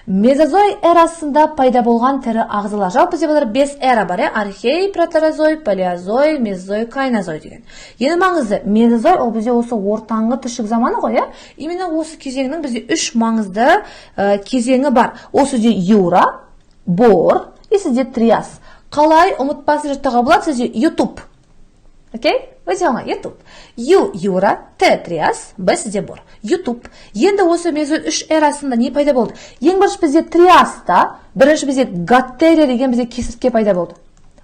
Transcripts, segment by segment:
Мезозой эрасында пайда болған тірі ағзалар. Жалпы бізде балар 5 эра бар, архей, протерозой, палеозой, мезозой, кайнозой деген. Ең маңызды, мезозой ол бізде осы ортаңғы тіршілік заманы ғой, именно осы кезеңнің бізде 3 маңызды кезеңі бар. Осы де юра, бор, и сізде триас. Қалай ұмытпасы жаттыға болады сізде YouTube. Окей? Өте оңай, YouTube. Юра, Т триас, Б сізде бор. YouTube. Енді осы мезозой 3 эрасында не пайда болды? Ең бірінші бізде триаста, бірінші бізде гаттерия деген бізде кесіртке пайда болды.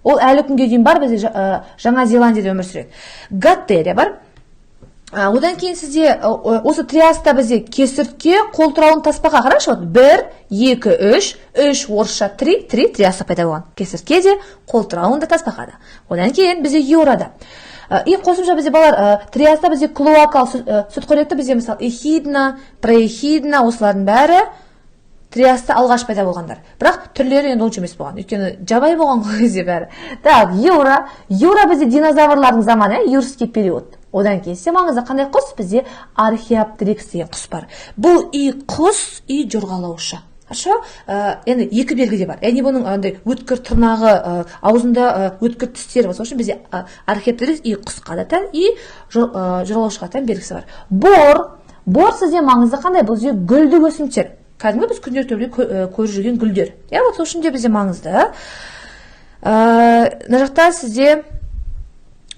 Ол әлі күнге дейін бар, бізде Жаңа Зеландияда өмір сүреді. Гаттерия бар. Одан кейін сізде осы триаста бізде кесіртке қол тұрауын таспаға қарашы. 1, 2, 3, 3 орысша 3 триаста пайда болған. Кесіртке де қол тұрауын да таспаға да. Одан кейін бізде юрада. И қосымша бізде балар триаста бізде клоакал сүтқоректі бізде мысалы эхидна, проэхидна, осылардың бәрі триаста алғаш пайда болғандар. Бірақ түрлері енді онша емес болған. Өйткені жабай болған ғой кезде бәрі. Так, юра бізде динозаврлардың заманы, юрский период. Одан кейін маңызды қандай құс? Бізде археоптерикс деген құс бар. Бұл и құс, и жорғалаушы. Хорошо? Енді екі белгіде бар. Яғни бұның өткір тырнағы, аузында өткір тістері бар. Сол үшін бізде археоптерикс и құсқа да тән, и жорғалаушыға тән белгісі бар. Бор сізде маңызды қандай? Бұл жерде гүлдік өсімдіктер. Кәдімгі біз күндер төбе көріп жүрген гүлдер. Сол үшін де бізде маңызды. Мына жақта сізде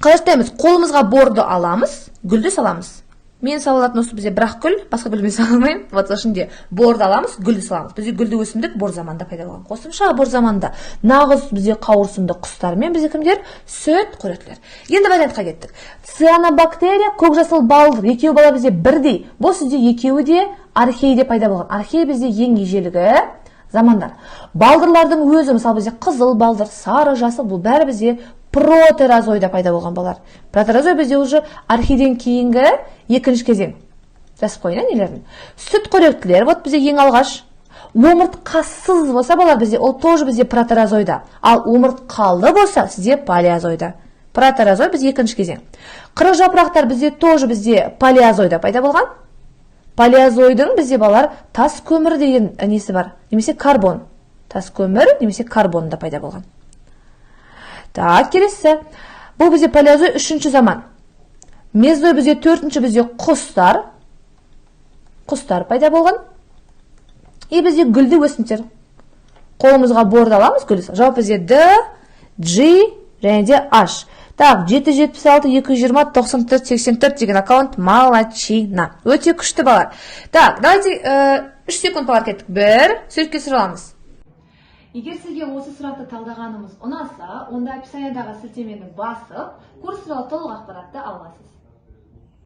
қалай жасаймыз? Қолымызға борды аламыз, гүлді саламыз. Мен салатын осы бізде бірақ гүл, басқа гүл мен саламаймын. Сол үшін де борды аламыз, гүлді саламыз. Бізде гүлді өсімдік бор заманда пайда болған. Қосымша бор заманда нағыз бізде қауырсынды құстар мен бізде кімдер? Сүт қоректілер. Енді вариантқа кеттік. Цианобактерия, көкжасыл балдыр. Екеуі бала бізде бірдей. Бұл сізде екеуі де архейде пайда болған. Архей бізде ең ежелгі замандар. Балдырлардың өзі, мысалы бізде қызыл балдыр, сары, жасыл, бұл бәрі бізде протерозойда пайда болған балар. Протерозой бізде уже архейден кейінгі екінші кезең. Жазып қойын, нелерін. Сүт қоректілер, бізде ең алғаш. Омыртқасыз болса балар бізде, ол тоже бізде протерозойда. Ал омыртқалы болса, сізде палеозойда. Протерозой бізде екінші кезең. Қырық жапырақтар бізде тоже бізде палеозойда пайда болған. Палеозойдың бізде балар тас көмір деген несі бар, немесе карбон. Тас көмір, немесе карбон да пайда болған. Так, келесі. Бұл бізде палеозой 3-ші заман. Мезозой бізде 4-ші бізде құстар пайда болған. И бізде гүлді өсімдіктер. Қолымызға борды аламыз, гүлді. Жауап бізде D, G, және де H. Так, 776, 220, 94, 84 деген аккаунт молодчина. Өте күшті балар. Так, давайте 3 секунд балар кеттік. 1, сөйтке сұраламыз. Егер сізге осы сұрақты талдағанымыз ұнаса, онда описаниядағы сілтемені басып, курс туралы толық ақпаратты аласыз.